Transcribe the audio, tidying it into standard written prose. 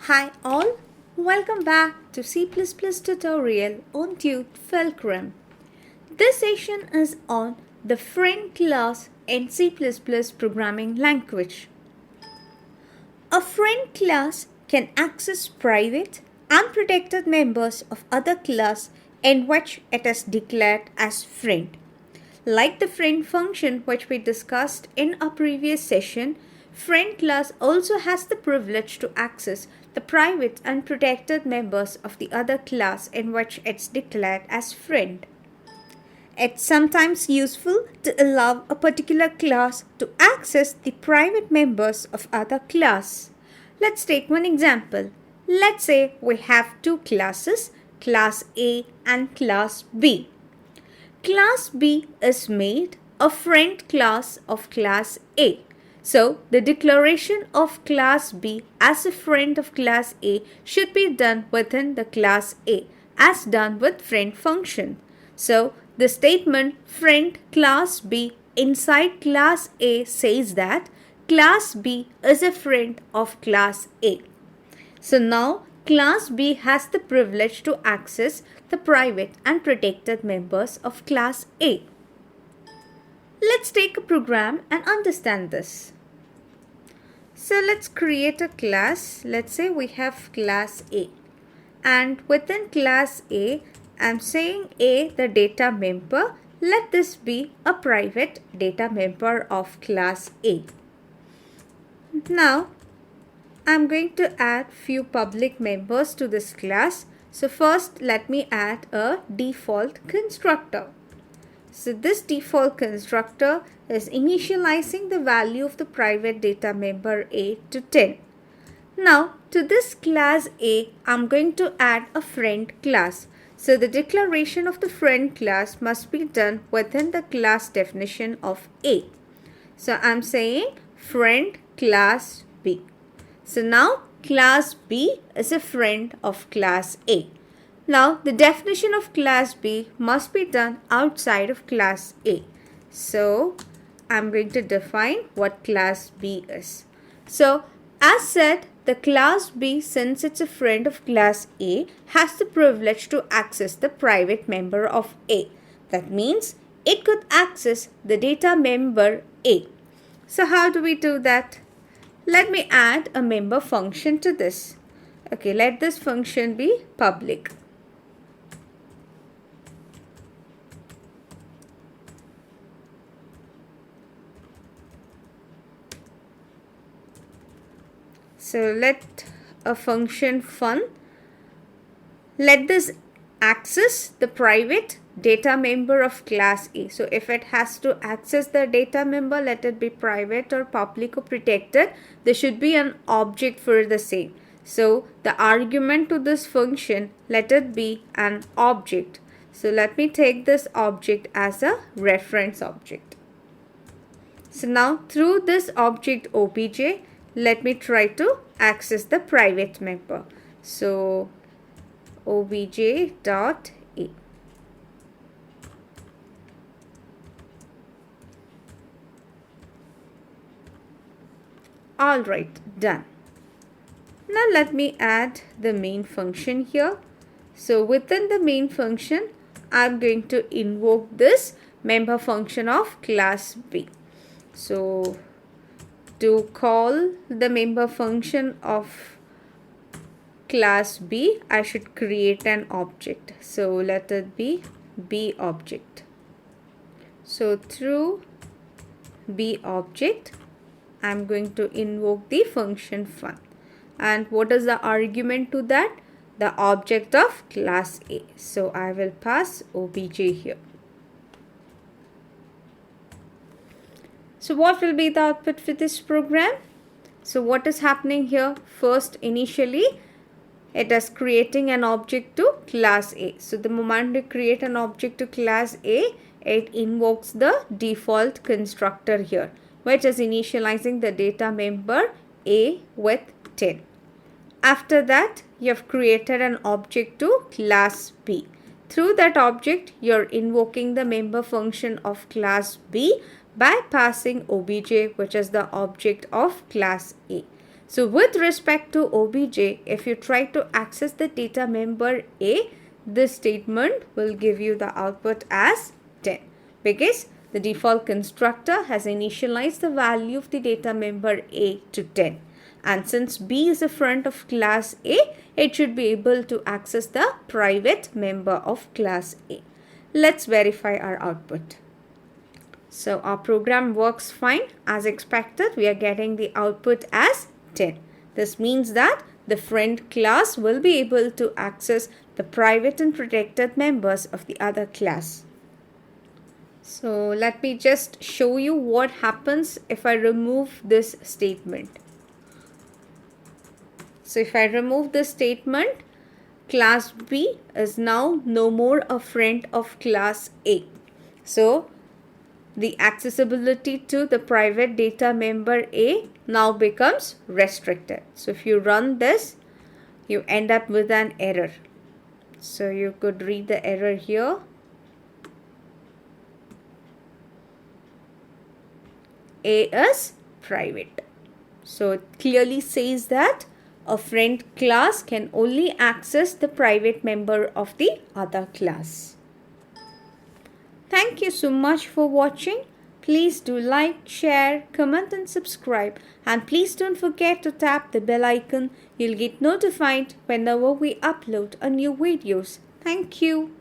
Hi all, welcome back to C++ tutorial on Tute Fulcrum. This session is on the friend class in C++ programming language. A friend class can access private, unprotected members of other class in which it is declared as friend. Like the friend function which we discussed in a previous session, friend class also has the privilege to access the private and protected members of the other class in which it's declared as friend. It's sometimes useful to allow a particular class to access the private members of other class. Let's take one example. Let's say we have two classes, class A and class B. Class B is made a friend class of class A. So, the declaration of class B as a friend of class A should be done within the class A as done with friend function. So, the statement friend class B inside class A says that class B is a friend of class A. So, now class B has the privilege to access the private and protected members of class A. Let's take a program and understand this. So let's create a class. Let's say we have class A. And within class A, I'm saying A, the data member. Let this be a private data member of class A. Now, I'm going to add few public members to this class. So first, let me add a default constructor. So this default constructor is initializing the value of the private data member A to 10. Now to this class A, I'm going to add a friend class. So the declaration of the friend class must be done within the class definition of A. So I'm saying friend class B. So now class B is a friend of class A. Now, the definition of class B must be done outside of class A. So, I'm going to define what class B is. So, as said, the class B, since it's a friend of class A, has the privilege to access the private member of A. That means it could access the data member A. So, how do we do that? Let me add a member function to this. Okay, let this function be public. So let a function fun, let this access the private data member of class A. So if it has to access the data member, let it be private or public or protected, there should be an object for the same. So the argument to this function, let it be an object. So let me take this object as a reference object. So now through this object obj, let me try to access the private member. So obj.a. Alright, done. Now let me add the main function here. So within the main function, I'm going to invoke this member function of class B. So to call the member function of class B, I should create an object. So let it be B object. So through B object, I'm going to invoke the function fun. And what is the argument to that? The object of class A. So I will pass obj here. So what will be the output for this program? So what is happening here? First, initially, it is creating an object to class A. So the moment you create an object to class A, it invokes the default constructor here, which is initializing the data member A with 10. After that, you have created an object to class B. Through that object, you are invoking the member function of class B by passing obj, which is the object of class A. So with respect to obj, if you try to access the data member A, this statement will give you the output as 10 because the default constructor has initialized the value of the data member A to 10. And since B is a friend of class A, it should be able to access the private member of class A. Let's verify our output. So our program works fine. As expected, we are getting the output as 10. This means that the friend class will be able to access the private and protected members of the other class. So let me just show you what happens if I remove this statement. So if I remove this statement, class B is now no more a friend of class A. So the accessibility to the private data member A now becomes restricted. So if you run this, you end up with an error. So you could read the error here. A is private. So it clearly says that a friend class can only access the private member of the other class. Thank you so much for watching. Please do like, share, comment and subscribe. And please don't forget to tap the bell icon. You'll get notified whenever we upload a new videos. Thank you.